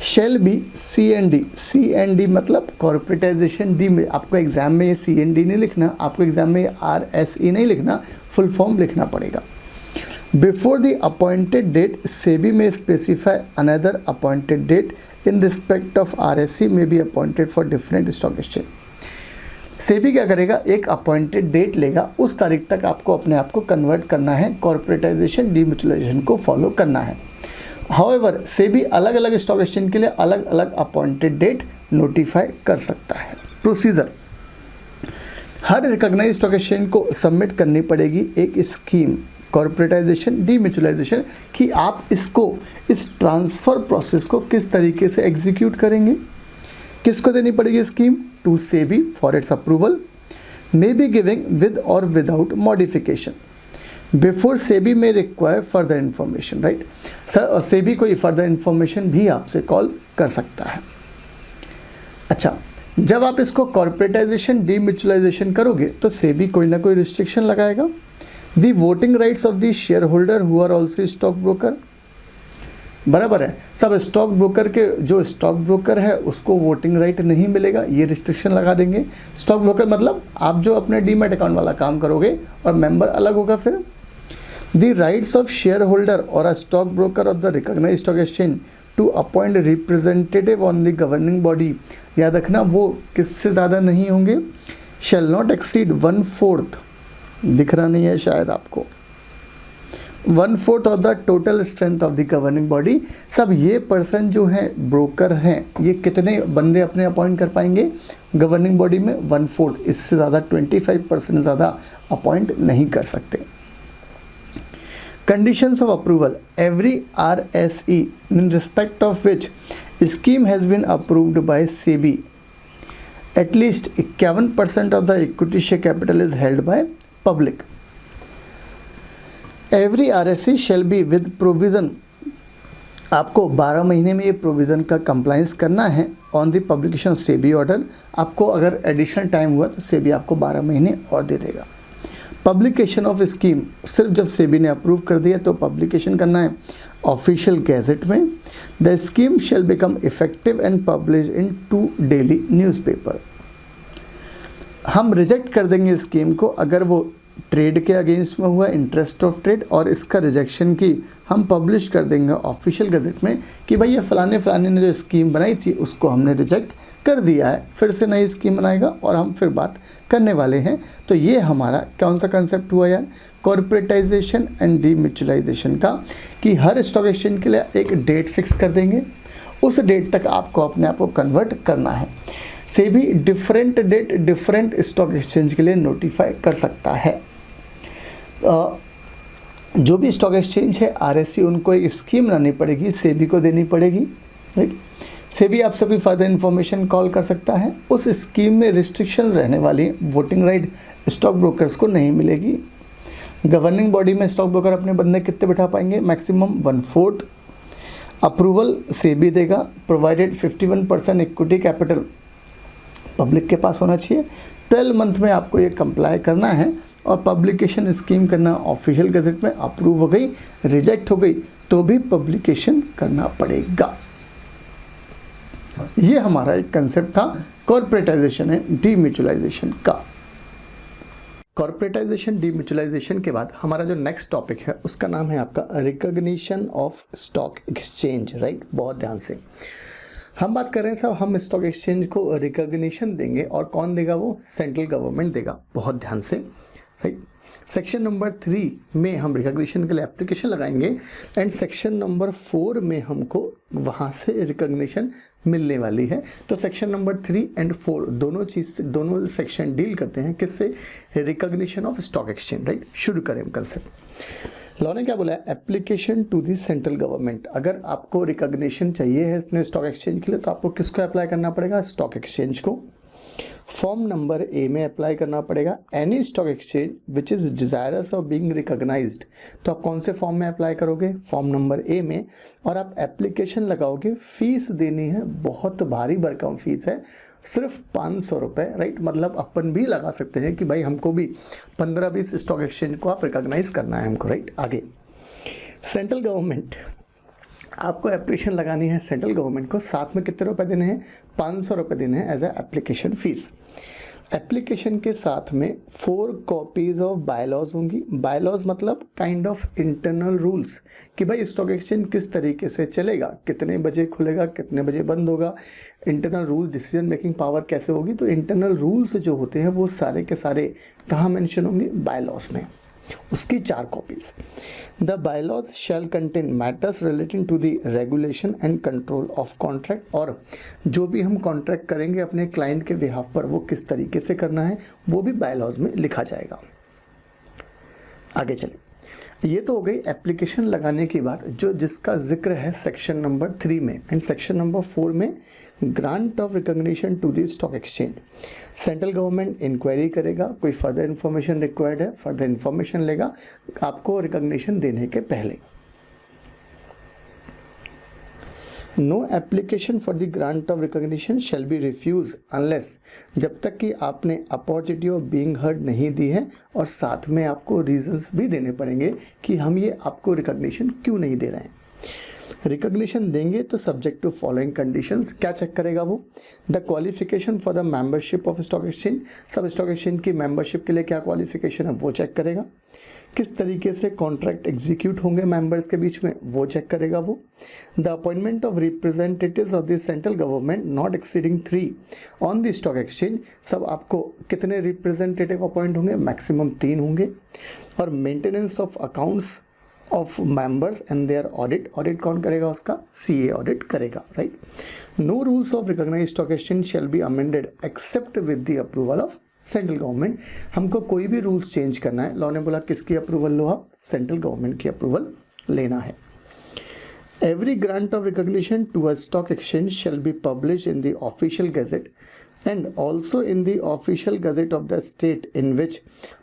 shall be CND मतलब कॉर्पोरेटाइजेशन डी में आपको एग्जाम में ये CND नहीं लिखना, आपको एग्जाम में RSE नहीं लिखना, फुल फॉर्म लिखना पड़ेगा। Before the appointed date SEBI may specify another appointed date in respect of RSE may be appointed for different stock exchange. SEBI क्या करेगा, एक अपॉइंटेड डेट लेगा, उस तारीख तक आपको अपने आप को कन्वर्ट करना है, कॉर्पोरेटाइजेशन डीम्यूचुअलाइजेशन को फॉलो करना है। हाउएवर सेबी अलग अलग स्टॉक एक्सचेंज के लिए अलग अलग अपॉइंटेड डेट नोटिफाई कर सकता है। प्रोसीजर, हर रिकॉग्नाइज्ड स्टॉक एक्सचेंज को सबमिट करनी पड़ेगी एक स्कीम कॉर्पोरेटाइजेशन डीम्यूचुअलाइजेशन कि आप इसको इस ट्रांसफ़र प्रोसेस को किस तरीके से एग्जीक्यूट करेंगे। किसको देनी पड़ेगी scheme, to SEBI for its approval, may be giving with और विदाउट मॉडिफिकेशन, बिफोर सेबी में require further information. Right sir, और सेबी कोई फर्दर इन्फॉर्मेशन भी आपसे कॉल कर सकता है। अच्छा, जब आप इसको कॉर्पोरेटाइजेशन डीम्यूचुअलाइजेशन करोगे तो सेबी कोई ना कोई रिस्ट्रिक्शन लगाएगा। The voting rights of the share holder who are also stock broker, बराबर है, सब स्टॉक ब्रोकर के जो स्टॉक ब्रोकर है उसको वोटिंग राइट नहीं मिलेगा, ये रिस्ट्रिक्शन लगा देंगे। स्टॉक ब्रोकर मतलब आप जो अपने डीमैट अकाउंट वाला काम करोगे और मेंबर अलग होगा। फिर the rights of share holder और a stock broker of the recognised stock exchange to appoint representative on the governing body, याद रखना वो किससे ज़्यादा नहीं होंगे, शैल नॉट एक्सीड 1/4, दिख रहा नहीं है शायद आपको, 1/4 of the total strength of the governing body. सब ये पर्सन जो है ब्रोकर हैं, ये कितने बंदे अपने अपॉइंट कर पाएंगे गवर्निंग बॉडी में, 1/4, इससे ज़्यादा 25% ज़्यादा अपॉइंट नहीं कर सकते। Conditions of approval, every RSE in respect of which scheme has been approved by SEBI, at least 51% of the equity share capital is held by public. Every RSE shall be with provision, आपको 12 महीने में ये provision का compliance करना है on the publication of SEBI order. आपको अगर additional time हुआ तो सेबी आपको 12 महीने और दे देगा। पब्लिकेशन ऑफ स्कीम, सिर्फ जब सेबी ने अप्रूव कर दिया तो पब्लिकेशन करना है ऑफिशियल गैजेट में। The scheme shall become effective and publish in 2 daily newspaper. हम रिजेक्ट कर देंगे स्कीम को अगर वो ट्रेड के अगेंस्ट में हुआ, इंटरेस्ट ऑफ ट्रेड, और इसका रिजेक्शन की हम पब्लिश कर देंगे ऑफिशियल गज़ेट में कि भाई ये फलाने ने जो स्कीम बनाई थी उसको हमने रिजेक्ट कर दिया है, फिर से नई स्कीम बनाएगा और हम फिर बात करने वाले हैं। तो ये हमारा कौन सा कंसेप्ट हुआ यार, कॉर्पोरेटाइजेशन एंड डीम्यूचुअलाइजेशन का, कि हर स्टॉक एक्सचेंज के लिए एक डेट फिक्स कर देंगे, उस डेट तक आपको अपने आप को कन्वर्ट करना है। SEBI different date different stock exchange के लिए नोटिफाई कर सकता है। जो भी स्टॉक एक्सचेंज है RSE उनको एक स्कीम बनानी पड़ेगी, सेबी को देनी पड़ेगी। राइट, सेबी आपसे कोई फर्दर इन्फॉर्मेशन कॉल कर सकता है, उस स्कीम में रिस्ट्रिक्शंस रहने वाली, वोटिंग राइट स्टॉक ब्रोकर्स को नहीं मिलेगी। गवर्निंग बॉडी में स्टॉक ब्रोकर अपने बंदे कितने बिठा पाएंगे, मैक्सिमम 1/4। अप्रूवल सेबी देगा प्रोवाइडेड 51% इक्विटी कैपिटल पब्लिक के पास होना चाहिए। 12 मंथ में आपको ये कंप्लाई करना है और पब्लिकेशन स्कीम करना ऑफिशियल गज़ेट में। अप्रूव हो गई, रिजेक्ट हो गई तो भी पब्लिकेशन करना पड़ेगा। ये हमारा एक कंसेप्ट था कॉर्पोरेटाइजेशन एंड डीम्यूचुअलाइजेशन का। कॉर्पोरेटाइजेशन डीम्यूचुअलाइजेशन के बाद हमारा जो नेक्स्ट टॉपिक है उसका नाम है आपका recognition of stock exchange. Right, बहुत ध्यान से हम बात कर रहे हैं साहब, हम स्टॉक एक्सचेंज को रिकॉग्निशन देंगे और कौन देगा, वो सेंट्रल गवर्नमेंट देगा। बहुत ध्यान से, राइट। सेक्शन नंबर 3 में हम रिकॉग्निशन के लिए एप्लीकेशन लगाएंगे एंड सेक्शन नंबर 4 में हमको वहाँ से रिकॉग्निशन मिलने वाली है। तो सेक्शन नंबर 3 एंड 4 दोनों सेक्शन डील करते हैं किससे, recognition of stock exchange. Right, शुरू करें कंसेप्ट। लॉ ने क्या बोला है, application to the central government. अगर आपको रिकॉग्निशन चाहिए है इतने स्टॉक एक्सचेंज के लिए तो आपको किसको अप्लाई करना पड़ेगा, स्टॉक एक्सचेंज को। फॉर्म नंबर ए में अप्लाई करना पड़ेगा, any stock exchange which is desirous of being recognised. तो आप कौन से फॉर्म में अप्लाई करोगे, फॉर्म नंबर ए में, और आप एप्लीकेशन लगाओगे। फीस देनी है, बहुत भारी भरकम फीस है, सिर्फ 500 रुपये, राइट। मतलब अपन भी लगा सकते हैं कि भाई हमको भी 15-20 स्टॉक एक्सचेंज को आप रिकॉग्नाइज करना है हमको, राइट। आगे सेंट्रल गवर्नमेंट, आपको एप्लीकेशन लगानी है सेंट्रल गवर्नमेंट को, साथ में कितने रुपए देने हैं, 500 रुपये देने हैं as a application fees. Application के साथ में 4 कॉपीज ऑफ बायलॉज होंगी। बायलॉज मतलब काइंड ऑफ इंटरनल रूल्स कि भाई स्टॉक एक्सचेंज किस तरीके से चलेगा, कितने बजे खुलेगा, कितने बजे बंद होगा, internal rule, decision making power कैसे होगी। तो इंटरनल रूल्स जो होते हैं वो सारे के सारे कहाँ मेंशन होंगे, बायलॉज में, उसकी 4 copies. The bylaws shall contain matters relating to the regulation and control of contract, और जो भी हम कॉन्ट्रैक्ट करेंगे अपने क्लाइंट के बिहाफ पर वो किस तरीके से करना है वो भी बायलॉज में लिखा जाएगा। आगे चले, ये तो हो गई एप्लीकेशन लगाने की बात, जो जिसका जिक्र है सेक्शन नंबर 3 में। एंड सेक्शन नंबर 4 में grant of recognition to the stock exchange. Central government inquiry करेगा, कोई फर्दर इन्फॉर्मेशन रिक्वायर्ड है, फर्दर इन्फॉर्मेशन लेगा आपको रिकॉग्निशन देने के पहले। No application for the grant of recognition shall be refuse unless, जब तक कि आपने अपॉर्चुनिटी ऑफ बीइंग हर्ड नहीं दी है, और साथ में आपको रीजंस भी देने पड़ेंगे कि हम ये आपको रिकॉग्निशन क्यों नहीं दे रहे हैं। रिकॉग्निशन देंगे तो सब्जेक्ट टू फॉलोइंग कंडीशंस, क्या चेक करेगा वो, the qualification for the membership of stock exchange, सब स्टॉक एक्सचेंज की मेंबरशिप के लिए क्या क्वालिफिकेशन है वो चेक करेगा। किस तरीके से कॉन्ट्रैक्ट एग्जीक्यूट होंगे मेंबर्स के बीच में वो चेक करेगा वो। The appointment of representatives of the central government not exceeding 3 on the stock exchange, सब आपको कितने रिप्रेजेंटेटिव अपॉइंट होंगे, मैक्सिमम 3 होंगे। और maintenance of accounts of members and their audit, audit कौन करेगा उसका, सीए ऑडिट करेगा, right. No rules of recognised stock exchange shall be amended except with the approval of central government. हमको कोई भी रूल्स चेंज करना है, लॉ ने बोला किसकी अप्रूवल लो आप, सेंट्रल गवर्नमेंट की अप्रूवल लेना है। Every grant of recognition to a stock exchange shall be publish in the official gazette and also in the official gazette of the state in which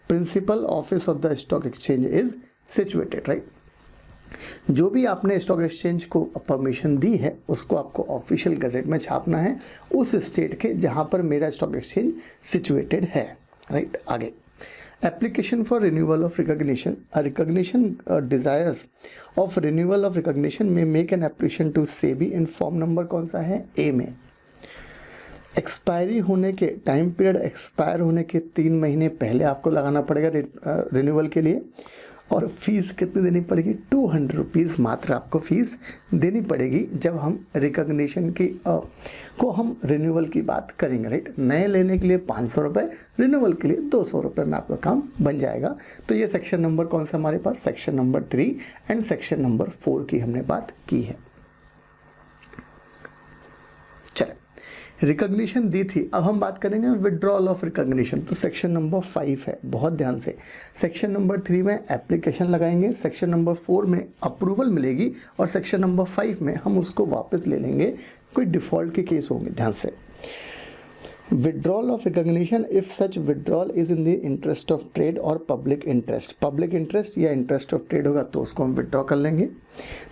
principal office of the stock exchange is situated, right। जो भी आपने stock exchange को permission दी है उसको आपको official gazette में छापना है उस स्टेट के जहां पर मेरा स्टॉक एक्सचेंज सिचुएटेड है, राइट। आगे application for renewal of recognition, recognition desires of renewal of recognition may make an application to SEBI in form number कौन सा है, ए में। एक्सपायरी होने के, टाइम पीरियड एक्सपायर होने के 3 महीने पहले आपको लगाना पड़ेगा रिन्यूअल के लिए, और फीस कितनी देनी पड़ेगी, 200 रुपीज़ मात्र आपको फीस देनी पड़ेगी जब हम रिकॉग्निशन की को हम रिन्यूअल की बात करेंगे, राइट। नए लेने के लिए 500 रुपये, रिन्यूअल के लिए 200 रुपये में आपका काम बन जाएगा। तो ये सेक्शन नंबर कौन सा हमारे पास, section number 3 and section number 4 की हमने बात की है। चले, रिकॉग्निशन दी थी, अब हम बात करेंगे विड्रॉल ऑफ रिकॉग्निशन। तो सेक्शन नंबर 5 है, बहुत ध्यान से। सेक्शन नंबर 3 में एप्लीकेशन लगाएंगे, सेक्शन नंबर 4 में अप्रूवल मिलेगी, और सेक्शन नंबर 5 में हम उसको वापस ले लेंगे, कोई डिफॉल्ट के केस होंगे, ध्यान से। Withdrawal of recognition if such withdrawal is in the interest of trade और पब्लिक इंटरेस्ट, पब्लिक इंटरेस्ट या इंटरेस्ट ऑफ ट्रेड होगा तो उसको हम विड्रॉ कर लेंगे।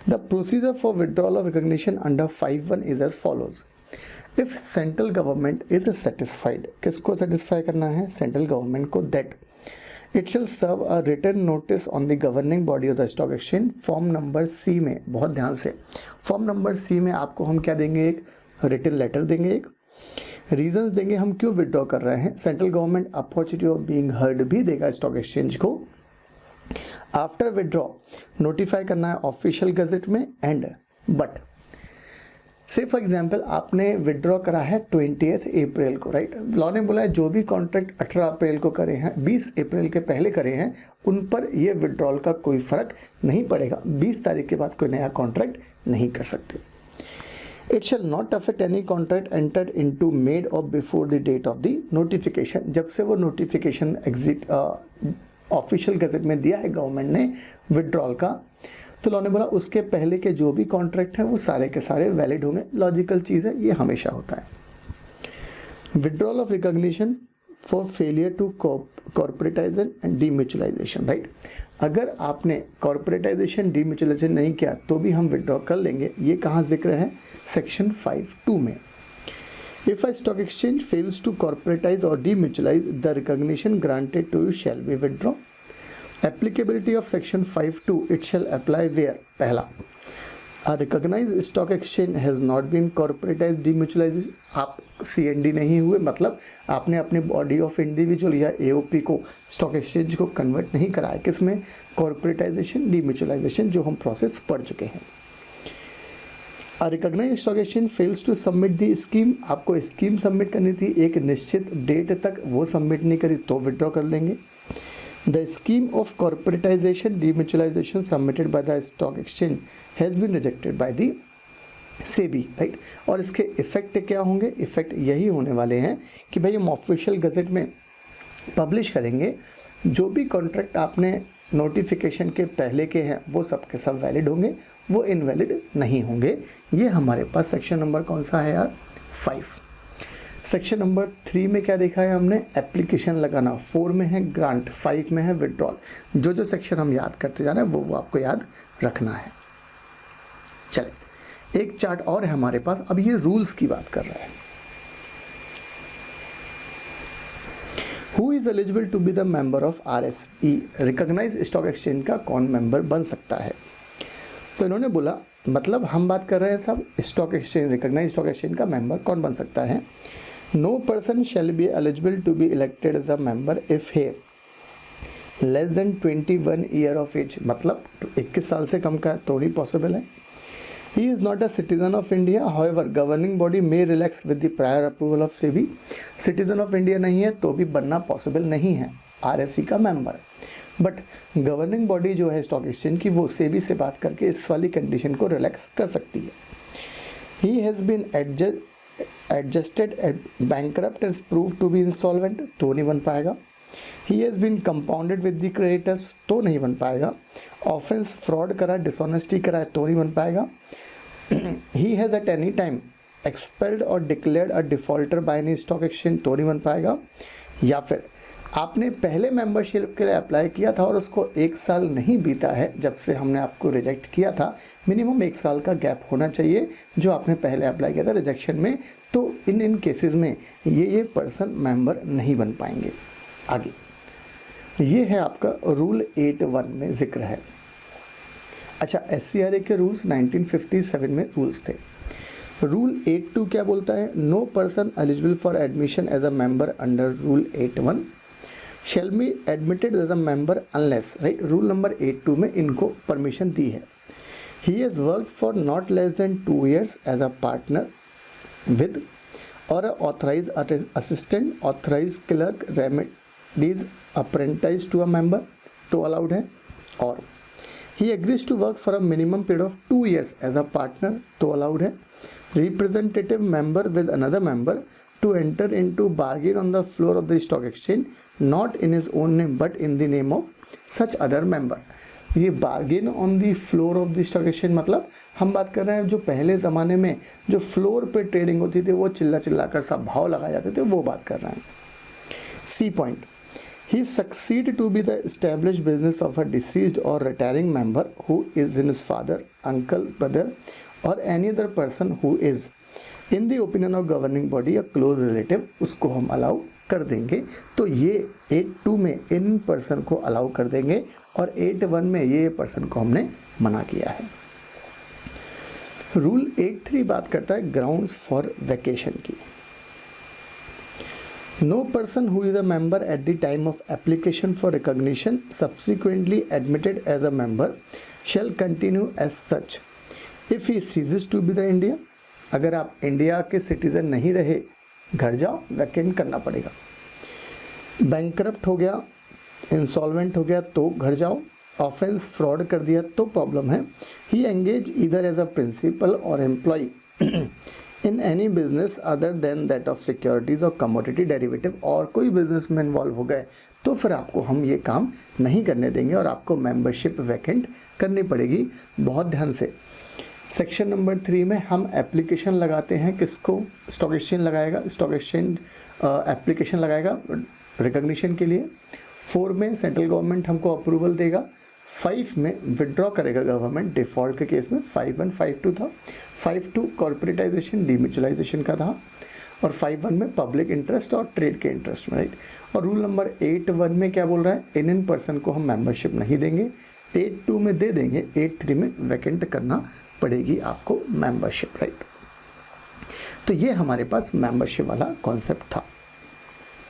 The procedure for withdrawal of recognition under 5(1) is as follows. If central government is satisfied, किसको satisfy करना है, सेंट्रल गवर्नमेंट को, that it shall serve a written notice on the governing body of the stock exchange, form number C में, बहुत ध्यान से, form number C में आपको हम क्या देंगे, एक रिटन लेटर देंगे, एक रीजंस देंगे हम क्यों विड्रॉ कर रहे हैं। Central government opportunity of being heard भी देगा स्टॉक एक्सचेंज को। आफ्टर विड्रॉ नोटिफाई करना है ऑफिशियल गजेट में, एंड बट से फॉर एग्जाम्पल आपने विड्रॉ करा है 20 अप्रैल को, राइट। लॉ ने बोला है जो भी कॉन्ट्रैक्ट 18 अप्रैल को करे हैं, 20 अप्रैल के पहले करे हैं, उन पर ये विड्रॉल का कोई फर्क नहीं पड़ेगा, 20 तारीख के बाद कोई नया कॉन्ट्रैक्ट नहीं कर सकते। It shall not affect any contract entered into made और before the date of the notification, जब से वो नोटिफिकेशन ऑफिशियल गजट में दिया है गवर्नमेंट ने विड्रॉल का, तो लॉ ने बोला उसके पहले के जो भी कॉन्ट्रैक्ट हैं वो सारे के सारे वैलिड होंगे। लॉजिकल चीज़ है, ये हमेशा होता है। Withdrawal of recognition for failure to corporatization and demutualization, right. अगर आपने कॉर्पोरेटाइजेशन डीम्यूचुअलाइजेशन नहीं किया तो भी हम विड्रॉ कर लेंगे। ये कहाँ जिक्र है? सेक्शन 5(2) में। If a stock exchange fails to corporatize or demutualize, the recognition granted to you shall be withdrawn. Applicability of section 5(2), it shall apply where? पहला, a recognized stock exchange has not been corporatized demutualized, आप CND नहीं हुए, मतलब आपने अपने body of individual या AOP को stock exchange को कन्वर्ट नहीं कराया, किसमें? कॉर्पोरेटाइजेशन डीम्यूचुअलाइजेशन, जो हम प्रोसेस पढ़ चुके हैं। A recognized stock exchange fails to submit the scheme, आपको स्कीम सबमिट करनी थी, एक निश्चित डेट तक वो सबमिट नहीं करी तो विड्रॉ कर लेंगे। The scheme of corporatization demutualization submitted by the stock exchange has been rejected by the SEBI, right. और इसके इफेक्ट क्या होंगे? इफेक्ट यही होने वाले हैं कि भाई हम ऑफिशियल गजट में पब्लिश करेंगे, जो भी कॉन्ट्रैक्ट आपने नोटिफिकेशन के पहले के हैं वो सब के सब वैलिड होंगे, वो इनवैलिड नहीं होंगे। ये हमारे पास सेक्शन नंबर कौन सा है यार? 5। सेक्शन नंबर 3 में क्या देखा है हमने? एप्लीकेशन लगाना। 4 में है ग्रांट, 5 में है विड्रॉल। जो जो सेक्शन हम याद करते जा रहे हैं वो आपको याद रखना है। चले, एक चार्ट और है हमारे पास। अब ये रूल्स की बात कर रहा है। Who is eligible to be the member of RSE? Recognised stock exchange का कौन मेंबर बन सकता है? तो इन्होंने बोला, मतलब हम बात कर रहे हैं सब stock exchange, recognised stock exchange का मेंबर कौन बन सकता है? No person shall be eligible to be elected as a member if he less than 21 year of age, मतलब 21 साल से कम का तो नहीं पॉसिबल है। He is not a citizen of India, however governing body may relax with the prior approval of SEBI. Citizen of India नहीं है तो भी बनना पॉसिबल नहीं है RSE का मेंबर, बट गवर्निंग बॉडी जो है स्टॉक एक्सचेंज की वो SEBI से बात करके इस वाली कंडीशन को रिलैक्स कर सकती है। He has been adjusted bankrupt and proved to be insolvent, तो नहीं बन पाएगा। He has been compounded with the creditors, तो नहीं बन पाएगा। ऑफेंस फ्रॉड करा, डिसऑनेस्टी करा है तो नहीं बन पाएगा। He has at any time expelled or declared a defaulter by any stock exchange, तो नहीं बन पाएगा। या फिर आपने पहले मेंबरशिप के लिए अप्लाई किया था और उसको 1 साल नहीं बीता है जब से हमने आपको रिजेक्ट किया था, मिनिमम 1 साल का गैप होना चाहिए जो आपने पहले अप्लाई किया था रिजेक्शन में, तो इन केसेस में ये पर्सन मेंबर नहीं बन पाएंगे। आगे ये है आपका रूल 8(1) में जिक्र है। अच्छा, SCRA के रूल्स 1957 में रूल्स थे। रूल 8(2) क्या बोलता है? No person eligible for admission as a member under rule 8(1) shall be admitted as a member unless, right. Rule number 8(2) में इनको परमिशन दी है। He has worked for not less than 2 years as a partner with or authorise assistant, authorise clerk, remedies apprentice to a member, तो allowed है। Or he agrees to work for a minimum period of 2 years as a partner, तो allowed है। Representative member with another member to enter into bargain on the floor of the stock exchange, not in his own name but in the name of such other member। ये bargain on the floor of the stock exchange, मतलब हम बात कर रहे हैं जो पहले ज़माने में जो फ्लोर पे ट्रेडिंग होती थी वो चिल्ला कर सब भाव लगाए जाते थे, वो बात कर रहे हैं। C point, he succeed to be the establish business of a deceased or retiring member who is in his father, uncle, brother or any other person who is in the opinion of governing body या close relative, उसको हम allow कर देंगे। तो ये 8(2) में in person को allow कर देंगे और 8(1) में ये पर्सन को हमने मना किया है। रूल 8(3) बात करता है ग्राउंड्स फॉर वैकेशन की। No person who is a member at the time of application for recognition subsequently admitted as a member shall continue as such if he ceases to be the India. अगर आप India के citizen नहीं रहे, घर जाओ, vacant करना पड़ेगा। Bankrupt हो गया, इंसॉल्वेंट हो गया तो घर जाओ, ऑफेंस फ्रॉड कर दिया तो प्रॉब्लम है। He engage either as a principal or employ in any business other than that of securities or commodity derivative, और कोई बिजनेस में इन्वॉल्व हो गए तो फिर आपको हम ये काम नहीं करने देंगे और आपको मेंबरशिप वैकेंट करनी पड़ेगी। बहुत ध्यान से। सेक्शन नंबर 3 में हम एप्लीकेशन लगाते हैं, किसको? स्टॉक एक्सचेंज लगाएगा, स्टॉक एक्सचेंज एप्लीकेशन लगाएगा रिकॉग्निशन के लिए। 4 में सेंट्रल गवर्नमेंट हमको अप्रूवल देगा। 5 में विड्रॉ करेगा गवर्नमेंट डिफ़ॉल्ट के केस में। 5.1 5.2 था। 5.2 कॉर्पोरेटाइजेशन डीम्यूचुअलाइजेशन का था और 5.1 में पब्लिक इंटरेस्ट और ट्रेड के इंटरेस्ट में, राइट। और रूल नंबर 8.1 में क्या बोल रहा है? इन पर्सन को हम मेंबरशिप नहीं देंगे। 8.2 में दे देंगे, 8.3 में वैकेंट करना पड़ेगी आपको मेंबरशिप, राइट। तो ये हमारे पास मेंबरशिप वाला कॉन्सेप्ट था।